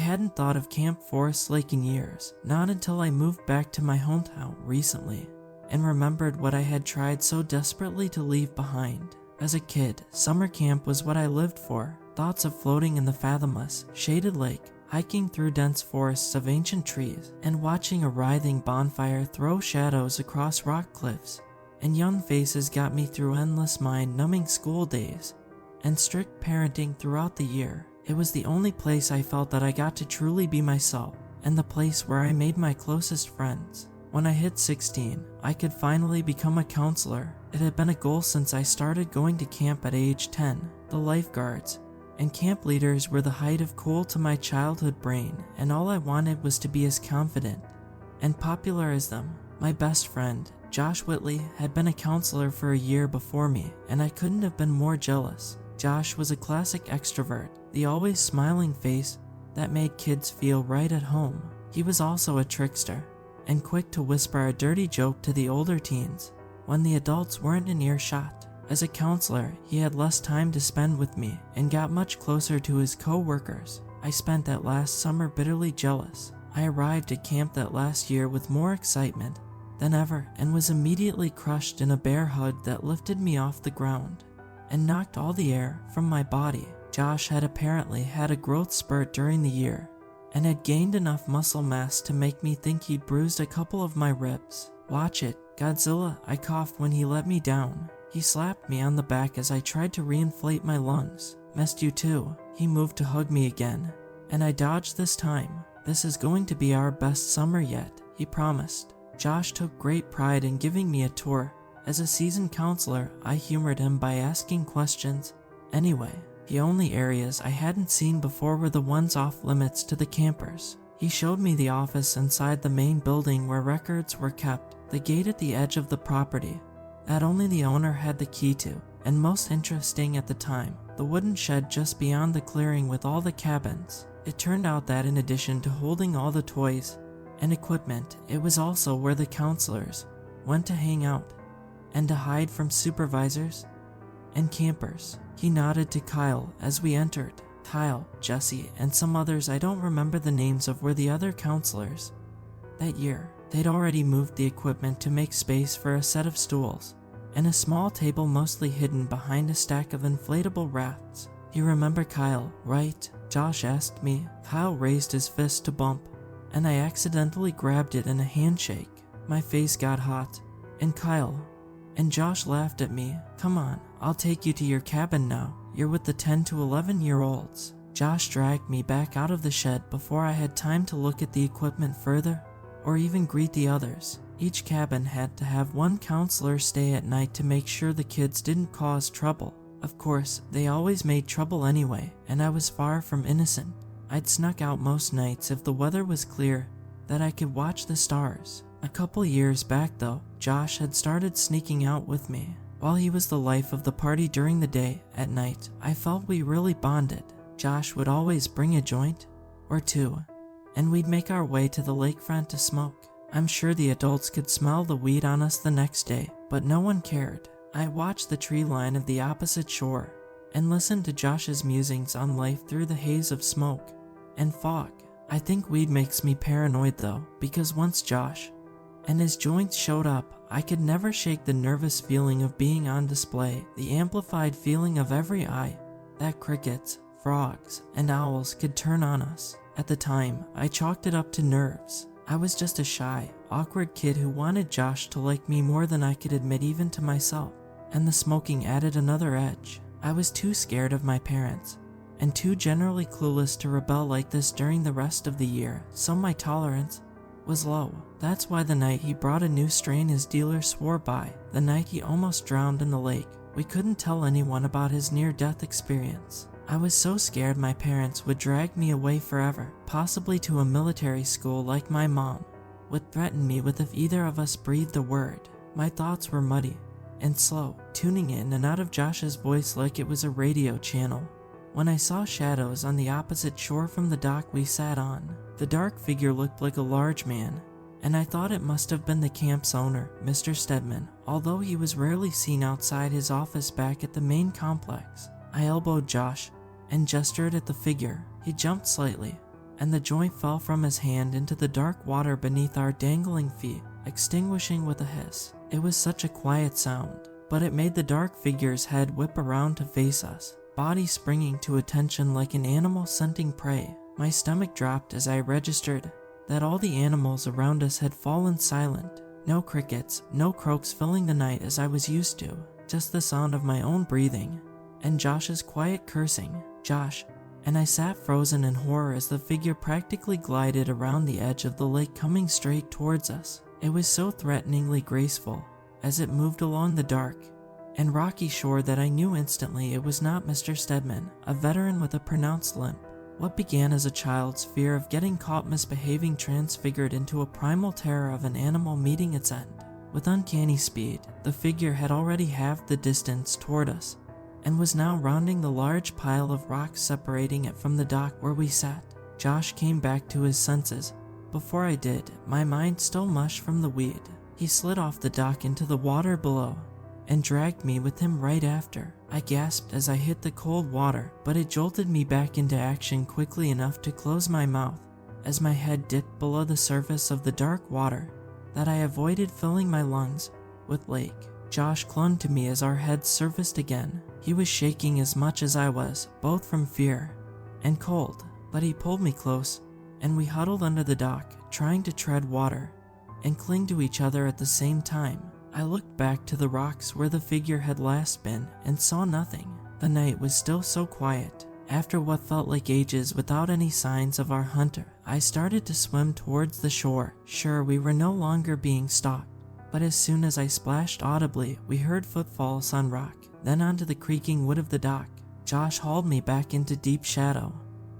hadn't thought of Camp Forest Lake in years, not until I moved back to my hometown recently, and remembered what I had tried so desperately to leave behind. As a kid, summer camp was what I lived for. Thoughts of floating in the fathomless, shaded lake, hiking through dense forests of ancient trees, and watching a writhing bonfire throw shadows across rock cliffs, and young faces got me through endless mind-numbing school days and strict parenting throughout the year. It was the only place I felt that I got to truly be myself, and the place where I made my closest friends. When I hit 16, I could finally become a counselor. It had been a goal since I started going to camp at age 10. The lifeguards and camp leaders were the height of cool to my childhood brain, and all I wanted was to be as confident and popular as them. My best friend, Josh Whitley, had been a counselor for a year before me, and I couldn't have been more jealous. Josh was a classic extrovert, the always smiling face that made kids feel right at home. He was also a trickster, and quick to whisper a dirty joke to the older teens when the adults weren't in earshot. As a counselor, he had less time to spend with me and got much closer to his co-workers. I spent that last summer bitterly jealous. I arrived at camp that last year with more excitement than ever and was immediately crushed in a bear hug that lifted me off the ground and knocked all the air from my body. Josh had apparently had a growth spurt during the year and had gained enough muscle mass to make me think he'd bruised a couple of my ribs. "Watch it, Godzilla," I coughed when he let me down. He slapped me on the back as I tried to reinflate my lungs. "Missed you too." He moved to hug me again, and I dodged this time. "This is going to be our best summer yet," he promised. Josh took great pride in giving me a tour. As a seasoned counselor, I humored him by asking questions. Anyway, the only areas I hadn't seen before were the ones off limits to the campers. He showed me the office inside the main building where records were kept, the gate at the edge of the property that only the owner had the key to, and most interesting at the time, the wooden shed just beyond the clearing with all the cabins. It turned out that in addition to holding all the toys and equipment, it was also where the counselors went to hang out and to hide from supervisors and campers. He nodded to Kyle as we entered. Kyle, Jesse, and some others I don't remember the names of were the other counselors. That year, they'd already moved the equipment to make space for a set of stools and a small table mostly hidden behind a stack of inflatable rafts. "You remember Kyle, right?" Josh asked me. Kyle raised his fist to bump, and I accidentally grabbed it in a handshake. My face got hot, and Kyle and Josh laughed at me. "Come on, I'll take you to your cabin now. You're with the 10 to 11-year-olds. Josh dragged me back out of the shed before I had time to look at the equipment further or even greet the others. Each cabin had to have one counselor stay at night to make sure the kids didn't cause trouble. Of course, they always made trouble anyway, and I was far from innocent. I'd snuck out most nights if the weather was clear that I could watch the stars. A couple years back though, Josh had started sneaking out with me. While he was the life of the party during the day, at night, I felt we really bonded. Josh would always bring a joint or two, and we'd make our way to the lakefront to smoke. I'm sure the adults could smell the weed on us the next day, but no one cared. I watched the tree line of the opposite shore and listened to Josh's musings on life through the haze of smoke and fog. I think weed makes me paranoid though, because once Josh and his joints showed up, I could never shake the nervous feeling of being on display, the amplified feeling of every eye that crickets, frogs, and owls could turn on us. At the time, I chalked it up to nerves. I was just a shy, awkward kid who wanted Josh to like me more than I could admit even to myself, and the smoking added another edge. I was too scared of my parents, and too generally clueless to rebel like this during the rest of the year, so my tolerance was low. That's why the night he brought a new strain his dealer swore by, the night he almost drowned in the lake, we couldn't tell anyone about his near-death experience. I was so scared my parents would drag me away forever, possibly to a military school like my mom would threaten me with if either of us breathed a word. My thoughts were muddy and slow, tuning in and out of Josh's voice like it was a radio channel. When I saw shadows on the opposite shore from the dock we sat on, the dark figure looked like a large man, and I thought it must have been the camp's owner, Mr. Stedman, although he was rarely seen outside his office back at the main complex. I elbowed Josh and gestured at the figure. He jumped slightly, and the joint fell from his hand into the dark water beneath our dangling feet, extinguishing with a hiss. It was such a quiet sound, but it made the dark figure's head whip around to face us, body springing to attention like an animal scenting prey. My stomach dropped as I registered that all the animals around us had fallen silent. No crickets, no croaks filling the night as I was used to, just the sound of my own breathing and Josh's quiet cursing. Josh. And I sat frozen in horror as the figure practically glided around the edge of the lake, coming straight towards us. It was so threateningly graceful as it moved along the dark and rocky shore that I knew instantly it was not Mr. Stedman, a veteran with a pronounced limp. What began as a child's fear of getting caught misbehaving transfigured into a primal terror of an animal meeting its end. With uncanny speed, the figure had already halved the distance toward us and was now rounding the large pile of rocks separating it from the dock where we sat. Josh came back to his senses. Before I did, my mind still mush from the weed. He slid off the dock into the water below and dragged me with him right after. I gasped as I hit the cold water, but it jolted me back into action quickly enough to close my mouth as my head dipped below the surface of the dark water that I avoided filling my lungs with lake. Josh clung to me as our heads surfaced again. He was shaking as much as I was, both from fear and cold, but he pulled me close and we huddled under the dock, trying to tread water and cling to each other at the same time. I looked back to the rocks where the figure had last been and saw nothing. The night was still so quiet. After what felt like ages without any signs of our hunter, I started to swim towards the shore, sure we were no longer being stalked. But as soon as I splashed audibly, we heard footfalls on rock, then onto the creaking wood of the dock. Josh hauled me back into deep shadow,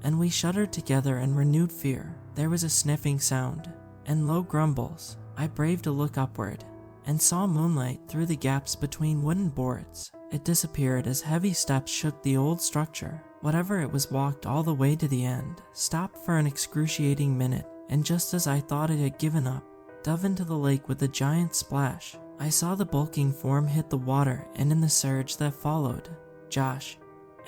and we shuddered together in renewed fear. There was a sniffing sound and low grumbles. I braved to look upward and saw moonlight through the gaps between wooden boards. It disappeared as heavy steps shook the old structure. Whatever it was walked all the way to the end, stopped for an excruciating minute, and just as I thought it had given up, dove into the lake with a giant splash. I saw the bulking form hit the water, and in the surge that followed, Josh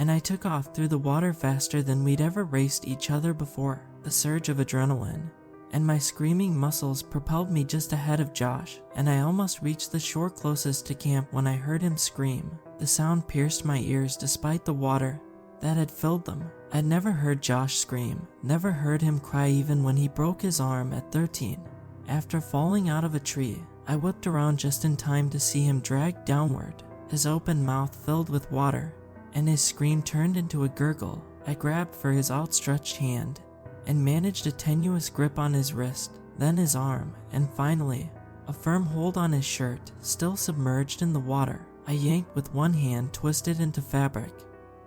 and I took off through the water faster than we'd ever raced each other before. The surge of adrenaline and my screaming muscles propelled me just ahead of Josh, and I almost reached the shore closest to camp when I heard him scream. The sound pierced my ears despite the water that had filled them. I'd never heard Josh scream, never heard him cry even when he broke his arm at 13. After falling out of a tree, I whipped around just in time to see him dragged downward, his open mouth filled with water, and his scream turned into a gurgle. I grabbed for his outstretched hand and managed a tenuous grip on his wrist, then his arm, and finally, a firm hold on his shirt, still submerged in the water. I yanked with one hand twisted into fabric,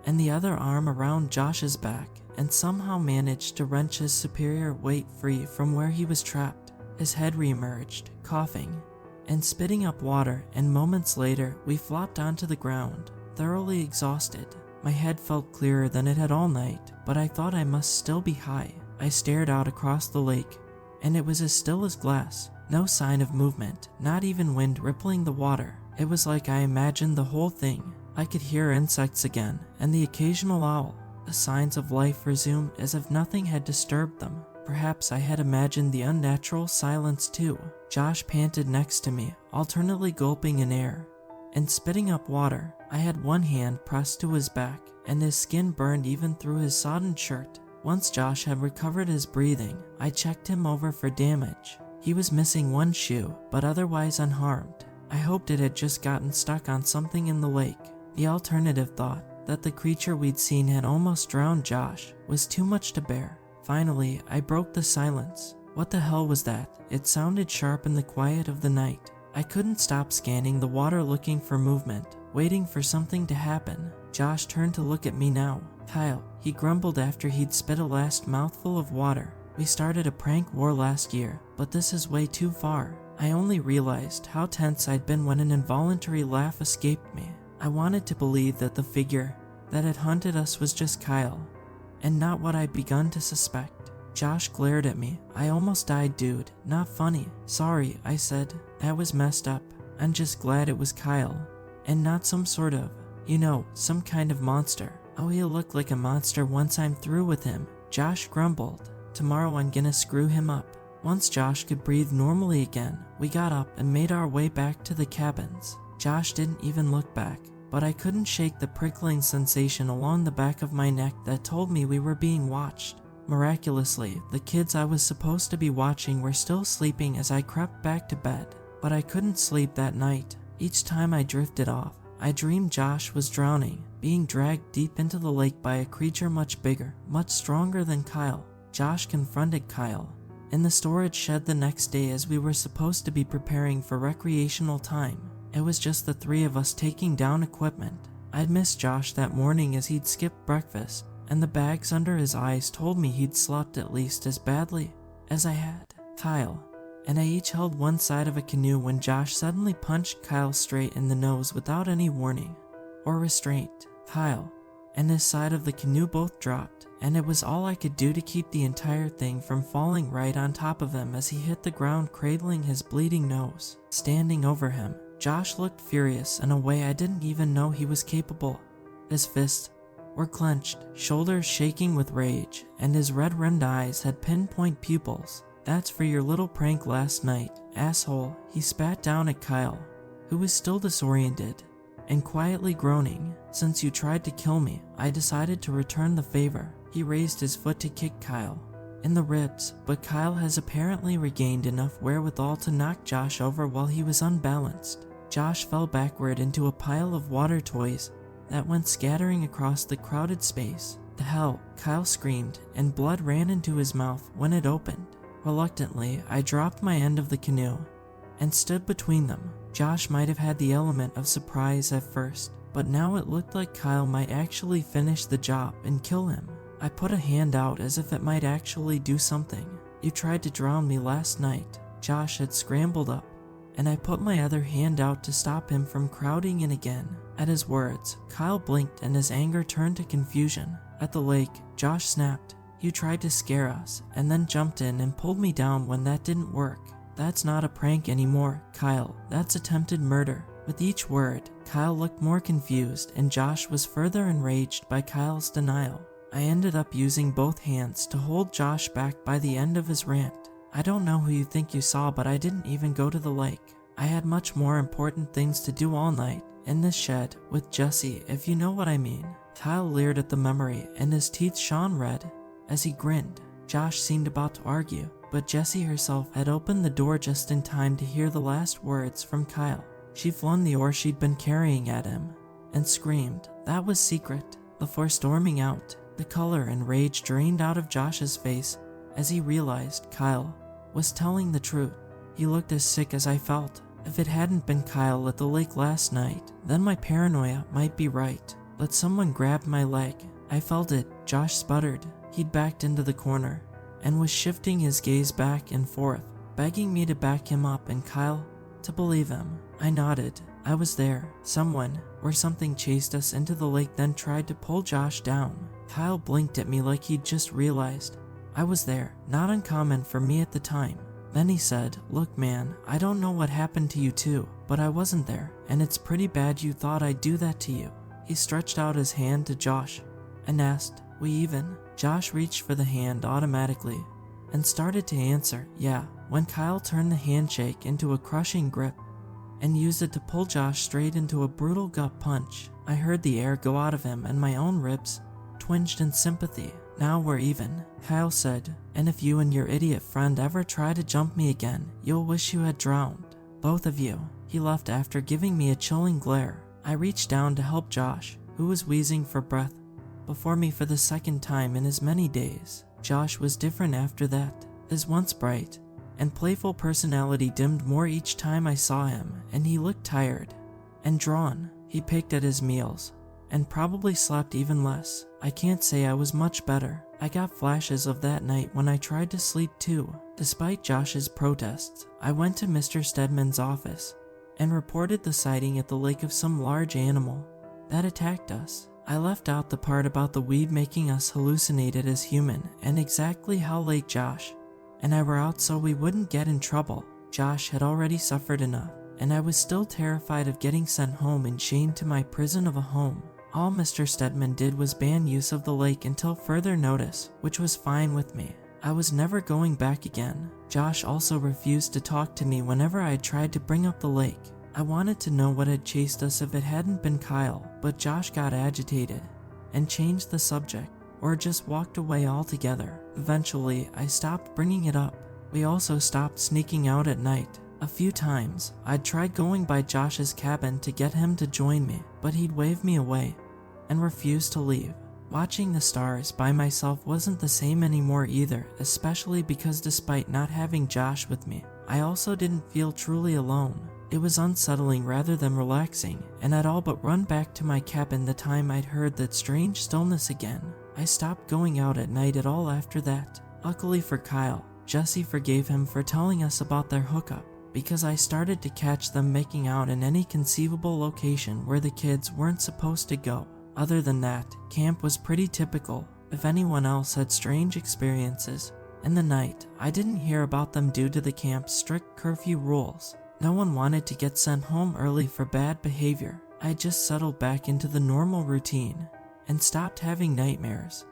and the other arm around Josh's back, and somehow managed to wrench his superior weight free from where he was trapped. His head re-emerged, coughing and spitting up water, and moments later, we flopped onto the ground, thoroughly exhausted. My head felt clearer than it had all night, but I thought I must still be high. I stared out across the lake, and it was as still as glass. No sign of movement, not even wind rippling the water. It was like I imagined the whole thing. I could hear insects again, and the occasional owl. The signs of life resumed as if nothing had disturbed them. Perhaps I had imagined the unnatural silence too. Josh panted next to me, alternately gulping in air and spitting up water. I had one hand pressed to his back, and his skin burned even through his sodden shirt. Once Josh had recovered his breathing, I checked him over for damage. He was missing one shoe, but otherwise unharmed. I hoped it had just gotten stuck on something in the lake. The alternative thought, that the creature we'd seen had almost drowned Josh, was too much to bear. Finally, I broke the silence. What the hell was that? It sounded sharp in the quiet of the night. I couldn't stop scanning the water looking for movement, waiting for something to happen. Josh turned to look at me now. Kyle, he grumbled after he'd spit a last mouthful of water. We started a prank war last year, but this is way too far. I only realized how tense I'd been when an involuntary laugh escaped me. I wanted to believe that the figure that had hunted us was just Kyle, and not what I'd begun to suspect. Josh glared at me. I almost died, dude. Not funny. Sorry, I said. That was messed up. I'm just glad it was Kyle, and not some sort of, some kind of monster. Oh, he'll look like a monster once I'm through with him, Josh grumbled. Tomorrow I'm gonna screw him up. Once Josh could breathe normally again, we got up and made our way back to the cabins. Josh didn't even look back, but I couldn't shake the prickling sensation along the back of my neck that told me we were being watched. Miraculously, the kids I was supposed to be watching were still sleeping as I crept back to bed, but I couldn't sleep that night. Each time I drifted off, I dreamed Josh was drowning, being dragged deep into the lake by a creature much bigger, much stronger than Kyle. Josh confronted Kyle in the storage shed the next day as we were supposed to be preparing for recreational time. It was just the three of us taking down equipment. I'd missed Josh that morning as he'd skipped breakfast, and the bags under his eyes told me he'd slept at least as badly as I had. Kyle and I each held one side of a canoe when Josh suddenly punched Kyle straight in the nose without any warning or restraint. Kyle and his side of the canoe both dropped, and it was all I could do to keep the entire thing from falling right on top of him as he hit the ground, cradling his bleeding nose. Standing over him, Josh looked furious in a way I didn't even know he was capable. His fists were clenched, shoulders shaking with rage, and his red-rimmed eyes had pinpoint pupils. "That's for your little prank last night, asshole," he spat down at Kyle, who was still disoriented and quietly groaning. "Since you tried to kill me, I decided to return the favor." He raised his foot to kick Kyle in the ribs, but Kyle has apparently regained enough wherewithal to knock Josh over while he was unbalanced. Josh fell backward into a pile of water toys that went scattering across the crowded space. "The hell," Kyle screamed, and blood ran into his mouth when it opened. Reluctantly, I dropped my end of the canoe and stood between them. Josh might have had the element of surprise at first, but now it looked like Kyle might actually finish the job and kill him. I put a hand out as if it might actually do something. "You tried to drown me last night." Josh had scrambled up, and I put my other hand out to stop him from crowding in again. At his words, Kyle blinked and his anger turned to confusion. At the lake, Josh snapped, "You tried to scare us, and then jumped in and pulled me down when that didn't work. That's not a prank anymore, Kyle. That's attempted murder." With each word, Kyle looked more confused, and Josh was further enraged by Kyle's denial. I ended up using both hands to hold Josh back by the end of his rant. "I don't know who you think you saw, but I didn't even go to the lake. I had much more important things to do all night, in this shed, with Jesse, if you know what I mean." Kyle leered at the memory, and his teeth shone red as he grinned. Josh seemed about to argue, but Jessie herself had opened the door just in time to hear the last words from Kyle. She flung the oar she'd been carrying at him and screamed. That was secret. Before storming out, the color and rage drained out of Josh's face as he realized Kyle was telling the truth. He looked as sick as I felt. If it hadn't been Kyle at the lake last night, then my paranoia might be right. But someone grabbed my leg. I felt it. Josh sputtered. He'd backed into the corner and was shifting his gaze back and forth, begging me to back him up and Kyle to believe him. I nodded. I was there. Someone or something chased us into the lake, then tried to pull Josh down. Kyle blinked at me like he'd just realized I was there, not uncommon for me at the time. Then he said, "Look man, I don't know what happened to you too, but I wasn't there, and it's pretty bad you thought I'd do that to you." He stretched out his hand to Josh and asked, "We even?" Josh reached for the hand automatically and started to answer, "Yeah," when Kyle turned the handshake into a crushing grip and used it to pull Josh straight into a brutal gut punch. I heard the air go out of him and my own ribs twinged in sympathy. "Now we're even," Kyle said, "and if you and your idiot friend ever try to jump me again, you'll wish you had drowned. Both of you." He left after giving me a chilling glare. I reached down to help Josh, who was wheezing for breath, before me for the second time in as many days. Josh was different after that. His once bright and playful personality dimmed more each time I saw him, and he looked tired and drawn. He picked at his meals and probably slept even less. I can't say I was much better. I got flashes of that night when I tried to sleep too. Despite Josh's protests, I went to Mr. Stedman's office and reported the sighting at the lake of some large animal that attacked us. I left out the part about the weed making us hallucinated as human and exactly how late Josh and I were out so we wouldn't get in trouble. Josh had already suffered enough, and I was still terrified of getting sent home and chained to my prison of a home. All Mr. Stedman did was ban use of the lake until further notice, which was fine with me. I was never going back again. Josh also refused to talk to me whenever I tried to bring up the lake. I wanted to know what had chased us if it hadn't been Kyle, but Josh got agitated and changed the subject, or just walked away altogether. Eventually, I stopped bringing it up. We also stopped sneaking out at night. A few times, I'd tried going by Josh's cabin to get him to join me, but he'd wave me away and refuse to leave. Watching the stars by myself wasn't the same anymore either, especially because despite not having Josh with me, I also didn't feel truly alone. It was unsettling rather than relaxing, and I'd all but run back to my cabin the time I'd heard that strange stillness again. I stopped going out at night at all after that. Luckily for Kyle, Jesse forgave him for telling us about their hookup, because I started to catch them making out in any conceivable location where the kids weren't supposed to go. Other than that, camp was pretty typical. If anyone else had strange experiences in the night, I didn't hear about them due to the camp's strict curfew rules. No one wanted to get sent home early for bad behavior. I just settled back into the normal routine and stopped having nightmares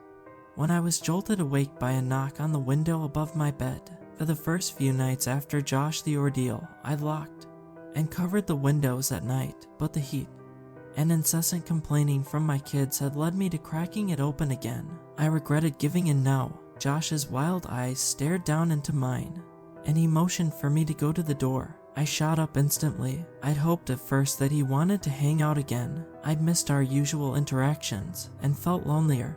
when I was jolted awake by a knock on the window above my bed. For the first few nights after Josh the ordeal, I locked and covered the windows at night, but the heat and incessant complaining from my kids had led me to cracking it open again. I regretted giving in now. Josh's wild eyes stared down into mine, and he motioned for me to go to the door. I shot up instantly. I'd hoped at first that he wanted to hang out again. I'd missed our usual interactions and felt lonelier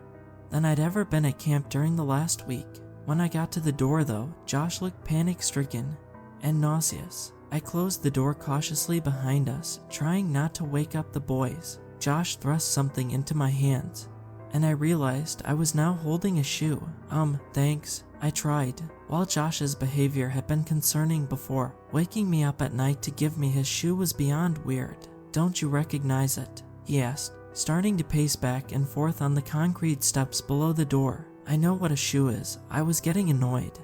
than I'd ever been at camp during the last week. When I got to the door though, Josh looked panic-stricken and nauseous. I closed the door cautiously behind us, trying not to wake up the boys. Josh thrust something into my hands, and I realized I was now holding a shoe. Thanks, I tried. While Josh's behavior had been concerning before, waking me up at night to give me his shoe was beyond weird. Don't you recognize it? He asked, starting to pace back and forth on the concrete steps below the door. I know what a shoe is. I was getting annoyed,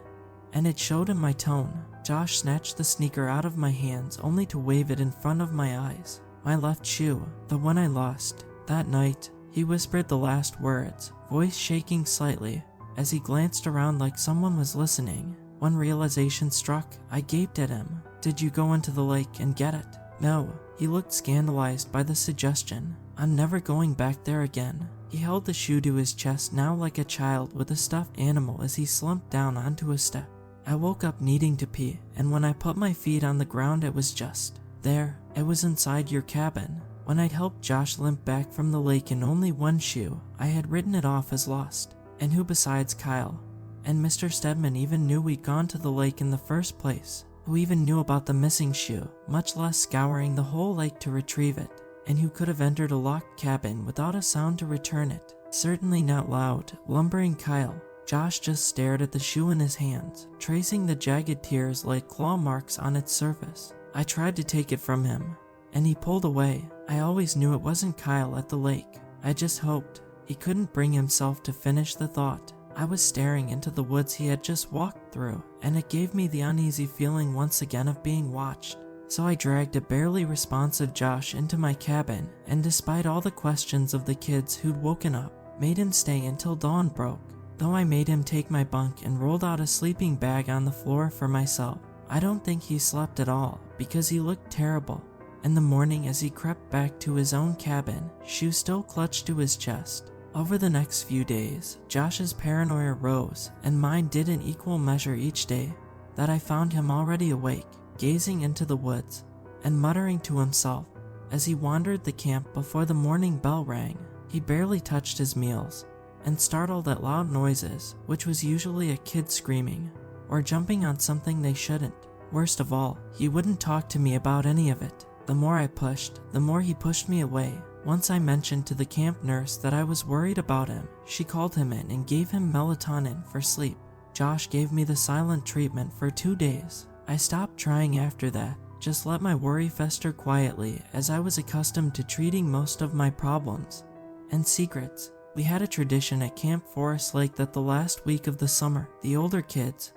and it showed in my tone. Josh snatched the sneaker out of my hands only to wave it in front of my eyes. My left shoe, the one I lost that night. He whispered the last words, voice shaking slightly as he glanced around like someone was listening. When realization struck, I gaped at him. Did you go into the lake and get it? No. He looked scandalized by the suggestion. I'm never going back there again. He held the shoe to his chest now like a child with a stuffed animal as he slumped down onto a step. I woke up needing to pee, and when I put my feet on the ground it was just there. It was inside your cabin. When I'd helped Josh limp back from the lake in only one shoe, I had written it off as lost. And who besides Kyle and Mr. Stedman even knew we'd gone to the lake in the first place? Who even knew about the missing shoe, much less scouring the whole lake to retrieve it? And who could have entered a locked cabin without a sound to return it? Certainly not loud, lumbering Kyle. Josh just stared at the shoe in his hands, tracing the jagged tears like claw marks on its surface. I tried to take it from him, and he pulled away. I always knew it wasn't Kyle at the lake. I just hoped. He couldn't bring himself to finish the thought. I was staring into the woods he had just walked through, and it gave me the uneasy feeling once again of being watched. So I dragged a barely responsive Josh into my cabin, and despite all the questions of the kids who'd woken up, made him stay until dawn broke. Though I made him take my bunk and rolled out a sleeping bag on the floor for myself, I don't think he slept at all because he looked terrible. In the morning, as he crept back to his own cabin, shoe still clutched to his chest. Over the next few days, Josh's paranoia rose, and mine did in equal measure each day that I found him already awake, gazing into the woods and muttering to himself as he wandered the camp before the morning bell rang. He barely touched his meals and startled at loud noises, which was usually a kid screaming or jumping on something they shouldn't. Worst of all, he wouldn't talk to me about any of it. The more I pushed, the more he pushed me away. Once I mentioned to the camp nurse that I was worried about him. She called him in and gave him melatonin for sleep. Josh gave me the silent treatment for 2 days. I stopped trying after that, just let my worry fester quietly, as I was accustomed to treating most of my problems and secrets. We had a tradition at Camp Forest Lake that the last week of the summer, the older kids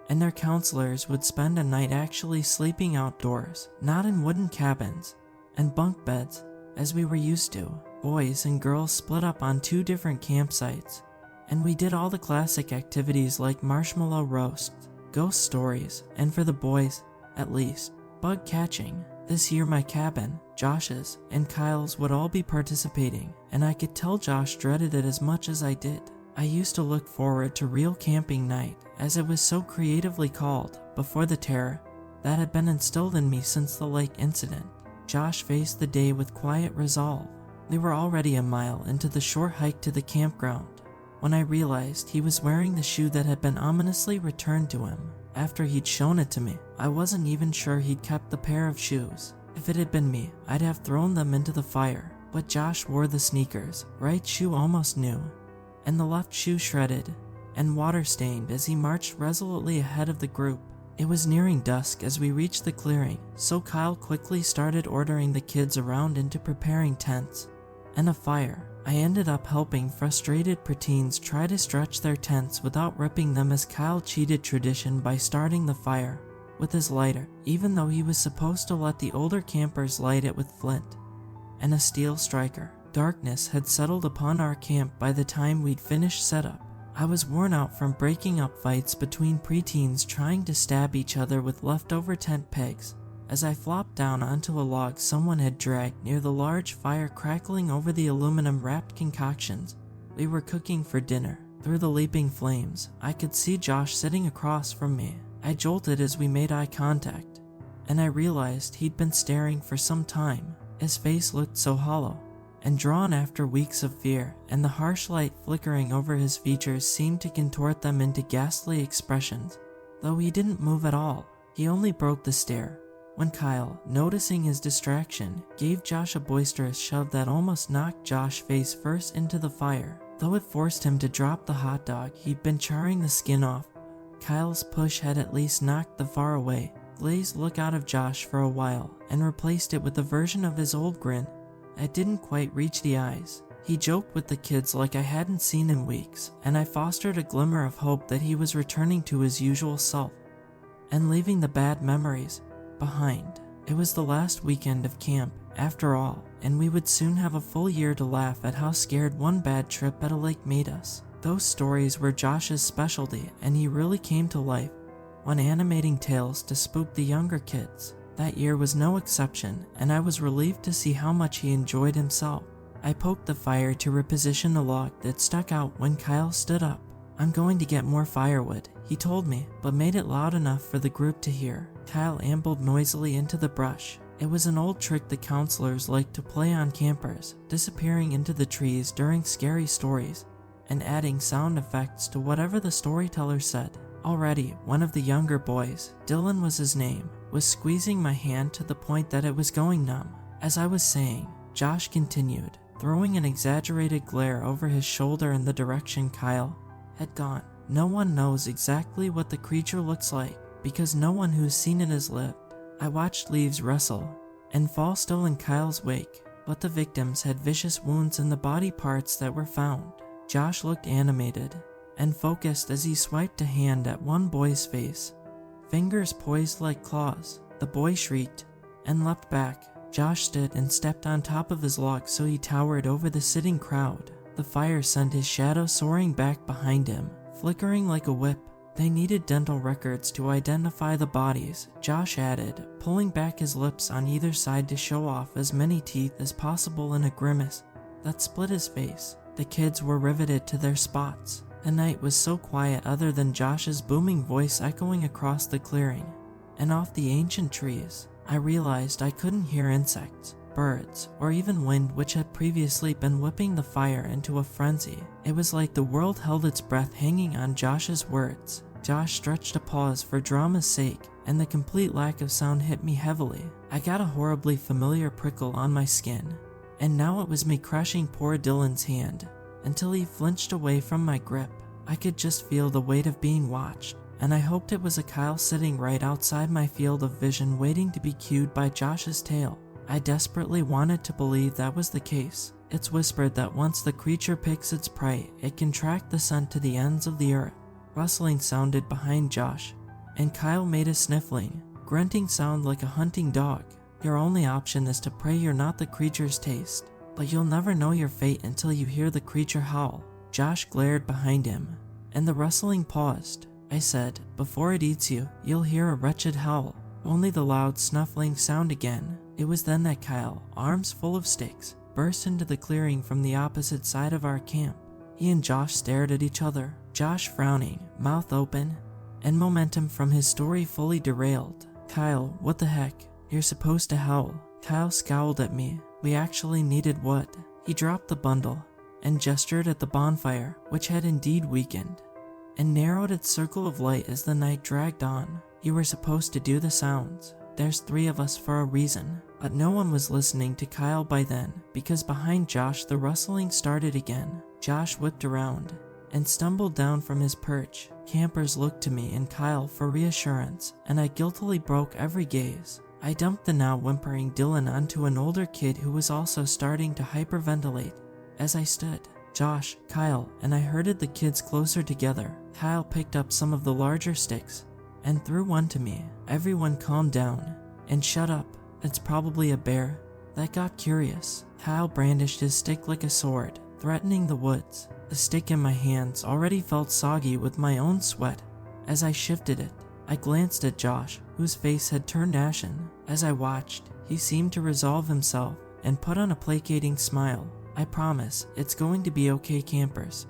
and their counselors would spend a night actually sleeping outdoors, not in wooden cabins and bunk beds as we were used to. Boys and girls split up on 2 different campsites And we did all the classic activities like marshmallow roasts, ghost stories, and for the boys, at least, bug catching. This year my cabin, Josh's, and Kyle's would all be participating, and I could tell Josh dreaded it as much as I did. I used to look forward to real camping night, as it was so creatively called, before the terror that had been instilled in me since the lake incident. Josh faced the day with quiet resolve. We were already a mile into the short hike to the campground when I realized he was wearing the shoe that had been ominously returned to him after he'd shown it to me. I wasn't even sure he'd kept the pair of shoes. If it had been me, I'd have thrown them into the fire, but Josh wore the sneakers, right shoe almost new, and the left shoe shredded and water-stained as he marched resolutely ahead of the group. It was nearing dusk as we reached the clearing, so Kyle quickly started ordering the kids around into preparing tents and a fire. I ended up helping frustrated preteens try to stretch their tents without ripping them, as Kyle cheated tradition by starting the fire with his lighter, even though he was supposed to let the older campers light it with flint and a steel striker. Darkness had settled upon our camp by the time we'd finished setup. I was worn out from breaking up fights between preteens trying to stab each other with leftover tent pegs. As I flopped down onto a log someone had dragged near the large fire crackling over the aluminum-wrapped concoctions we were cooking for dinner. Through the leaping flames, I could see Josh sitting across from me. I jolted as we made eye contact, and I realized he'd been staring for some time. His face looked so hollow and drawn after weeks of fear, and the harsh light flickering over his features seemed to contort them into ghastly expressions. Though he didn't move at all, he only broke the stare when Kyle, noticing his distraction, gave Josh a boisterous shove that almost knocked Josh face first into the fire. Though it forced him to drop the hot dog he'd been charring the skin off, Kyle's push had at least knocked the faraway, glazed look out of Josh for a while and replaced it with a version of his old grin. It didn't quite reach the eyes. He joked with the kids like I hadn't seen in weeks, and I fostered a glimmer of hope that he was returning to his usual self and leaving the bad memories behind. It was the last weekend of camp, after all, and we would soon have a full year to laugh at how scared one bad trip at a lake made us. Those stories were Josh's specialty, and he really came to life when animating tales to spook the younger kids. That year was no exception, and I was relieved to see how much he enjoyed himself. I poked the fire to reposition a log that stuck out when Kyle stood up. "I'm going to get more firewood," he told me, but made it loud enough for the group to hear. Kyle ambled noisily into the brush. It was an old trick the counselors liked to play on campers, disappearing into the trees during scary stories and adding sound effects to whatever the storyteller said. Already, one of the younger boys, Dylan was his name, was squeezing my hand to the point that it was going numb. As I was saying, Josh continued, throwing an exaggerated glare over his shoulder in the direction Kyle had gone. "No one knows exactly what the creature looks like, because no one who's seen it has lived. I watched leaves rustle and fall still in Kyle's wake, but the victims had vicious wounds in the body parts that were found." Josh looked animated and focused as he swiped a hand at one boy's face, fingers poised like claws. The boy shrieked and leapt back. Josh stood and stepped on top of his log so he towered over the sitting crowd. The fire sent his shadow soaring back behind him, flickering like a whip. "They needed dental records to identify the bodies," Josh added, pulling back his lips on either side to show off as many teeth as possible in a grimace that split his face. The kids were riveted to their spots. The night was so quiet other than Josh's booming voice echoing across the clearing and off the ancient trees. I realized I couldn't hear insects, birds, or even wind, which had previously been whipping the fire into a frenzy. It was like the world held its breath, hanging on Josh's words. Josh stretched a pause for drama's sake, and the complete lack of sound hit me heavily. I got a horribly familiar prickle on my skin, and now it was me crushing poor Dylan's hand until he flinched away from my grip. I could just feel the weight of being watched, and I hoped it was a Kyle sitting right outside my field of vision waiting to be cued by Josh's tail. I desperately wanted to believe that was the case. It's whispered that once the creature picks its prey, it can track the scent to the ends of the earth. Rustling sounded behind Josh, and Kyle made a sniffling, grunting sound like a hunting dog. Your only option is to pray you're not the creature's taste, but you'll never know your fate until you hear the creature howl. Josh glared behind him, and the rustling paused. I said, "Before it eats you, you'll hear a wretched howl." Only the loud snuffling sound again. It was then that Kyle, arms full of sticks, burst into the clearing from the opposite side of our camp. He and Josh stared at each other, Josh frowning, mouth open, and momentum from his story fully derailed. "Kyle, what the heck? You're supposed to howl." Kyle scowled at me. "We actually needed wood." He dropped the bundle and gestured at the bonfire, which had indeed weakened and narrowed its circle of light as the night dragged on. "You were supposed to do the sounds. There's 3 of us for a reason." But no one was listening to Kyle by then, because behind Josh the rustling started again. Josh whipped around and stumbled down from his perch. Campers looked to me and Kyle for reassurance, and I guiltily broke every gaze. I dumped the now whimpering Dylan onto an older kid who was also starting to hyperventilate. As I stood, Josh, Kyle, and I herded the kids closer together. Kyle picked up some of the larger sticks and threw one to me. Everyone calmed down and shut up. "It's probably a bear." That got curious. Kyle brandished his stick like a sword, threatening the woods. The stick in my hands already felt soggy with my own sweat. As I shifted it, I glanced at Josh, whose face had turned ashen. As I watched, he seemed to resolve himself and put on a placating smile. "I promise, it's going to be okay, campers."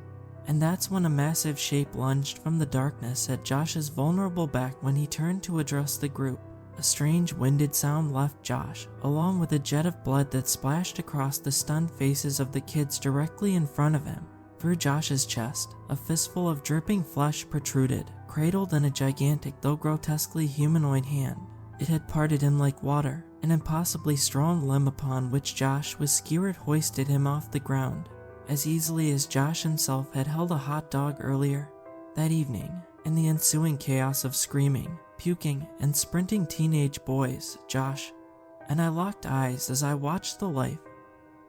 And that's when a massive shape lunged from the darkness at Josh's vulnerable back when he turned to address the group. A strange winded sound left Josh, along with a jet of blood that splashed across the stunned faces of the kids directly in front of him. Through Josh's chest, a fistful of dripping flesh protruded, cradled in a gigantic though grotesquely humanoid hand. It had parted him like water, an impossibly strong limb upon which Josh was skewered hoisted him off the ground, as easily as Josh himself had held a hot dog earlier that evening. In the ensuing chaos of screaming, puking, and sprinting teenage boys, Josh and I locked eyes as I watched the life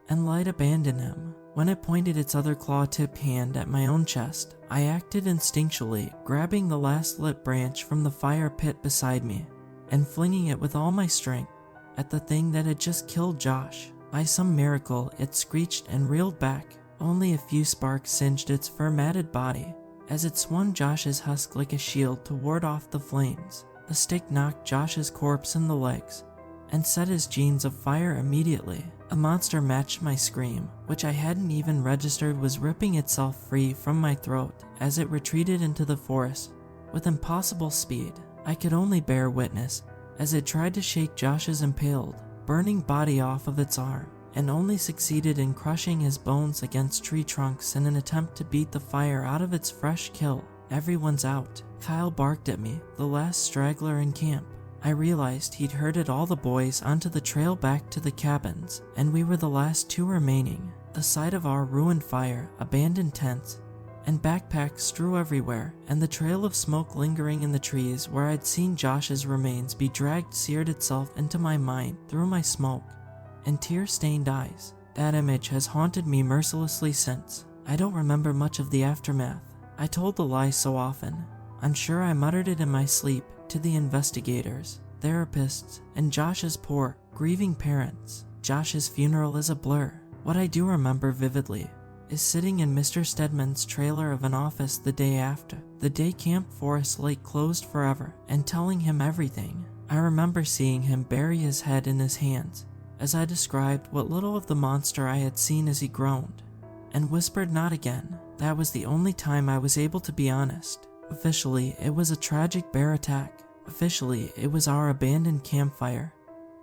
and light abandon him. When it pointed its other claw-tipped hand at my own chest, I acted instinctually, grabbing the last lit branch from the fire pit beside me and flinging it with all my strength at the thing that had just killed Josh. By some miracle, it screeched and reeled back. Only a few sparks singed its fur-matted body as it swung Josh's husk like a shield to ward off the flames. The stick knocked Josh's corpse in the legs and set his jeans afire immediately. A monster matched my scream, which I hadn't even registered was ripping itself free from my throat as it retreated into the forest with impossible speed. I could only bear witness as it tried to shake Josh's impaled, burning body off of its arm, and only succeeded in crushing his bones against tree trunks in an attempt to beat the fire out of its fresh kill. Everyone's out. Kyle barked at me, the last straggler in camp. I realized he'd herded all the boys onto the trail back to the cabins, and we were the last 2 remaining. The sight of our ruined fire, abandoned tents, and backpacks strewn everywhere, and the trail of smoke lingering in the trees where I'd seen Josh's remains be dragged seared itself into my mind through my smoke and tear-stained eyes. That image has haunted me mercilessly since. I don't remember much of the aftermath. I told the lie so often. I'm sure I muttered it in my sleep to the investigators, therapists, and Josh's poor, grieving parents. Josh's funeral is a blur. What I do remember vividly is sitting in Mr. Stedman's trailer of an office the day after, the day Camp Forest Lake closed forever, and telling him everything. I remember seeing him bury his head in his hands as I described what little of the monster I had seen as he groaned, and whispered not again. That was the only time I was able to be honest. Officially, it was a tragic bear attack. Officially, it was our abandoned campfire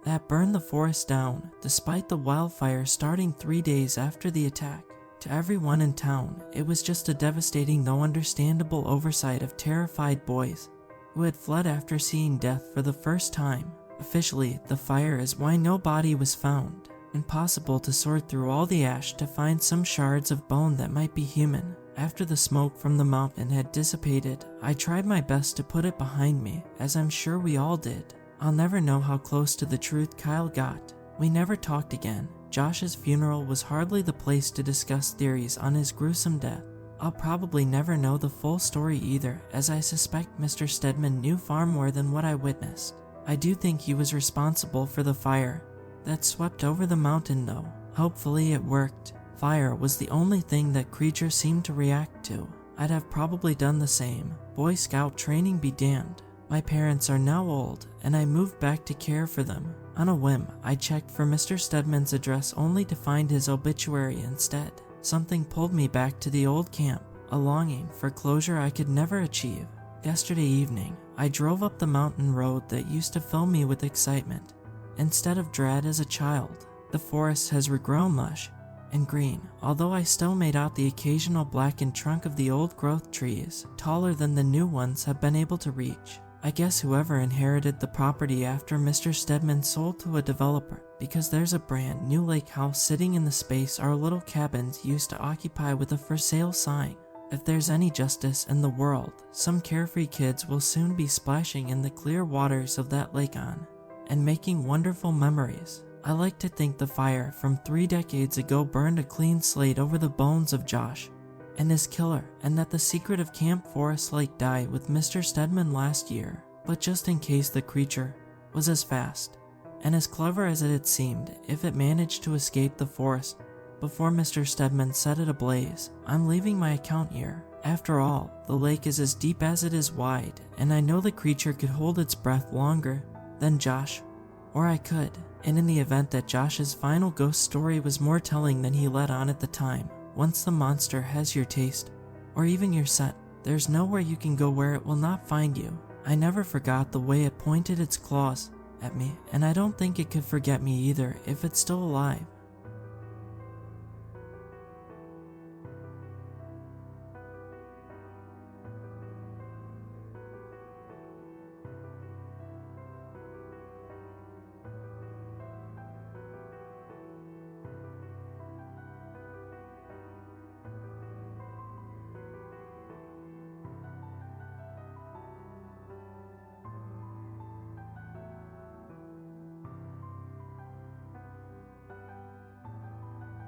that burned the forest down, despite the wildfire starting 3 days after the attack. To everyone in town, it was just a devastating though understandable oversight of terrified boys who had fled after seeing death for the first time. Officially, the fire is why no body was found. Impossible to sort through all the ash to find some shards of bone that might be human. After the smoke from the mountain had dissipated, I tried my best to put it behind me, as I'm sure we all did. I'll never know how close to the truth Kyle got. We never talked again. Josh's funeral was hardly the place to discuss theories on his gruesome death. I'll probably never know the full story either, as I suspect Mr. Stedman knew far more than what I witnessed. I do think he was responsible for the fire that swept over the mountain though. Hopefully it worked. Fire was the only thing that creature seemed to react to. I'd have probably done the same. Boy Scout training be damned. My parents are now old, and I moved back to care for them. On a whim, I checked for Mr. Stedman's address only to find his obituary instead. Something pulled me back to the old camp, a longing for closure I could never achieve. Yesterday evening, I drove up the mountain road that used to fill me with excitement. Instead of dread as a child, the forest has regrown lush and green, although I still made out the occasional blackened trunk of the old growth trees, taller than the new ones have been able to reach. I guess whoever inherited the property after Mr. Stedman sold to a developer, because there's a brand new lake house sitting in the space our little cabins used to occupy with a for sale sign. If there's any justice in the world, some carefree kids will soon be splashing in the clear waters of that lake and making wonderful memories. I like to think the fire from 3 decades ago burned a clean slate over the bones of Josh and his killer, and that the secret of Camp Forest Lake died with Mr. Stedman last year. But just in case the creature was as fast and as clever as it had seemed, if it managed to escape the forest before Mr. Stedman set it ablaze, I'm leaving my account here. After all, the lake is as deep as it is wide, and I know the creature could hold its breath longer than Josh, or I could. And in the event that Josh's final ghost story was more telling than he let on at the time, once the monster has your taste, or even your scent, there's nowhere you can go where it will not find you. I never forgot the way it pointed its claws at me, and I don't think it could forget me either if it's still alive.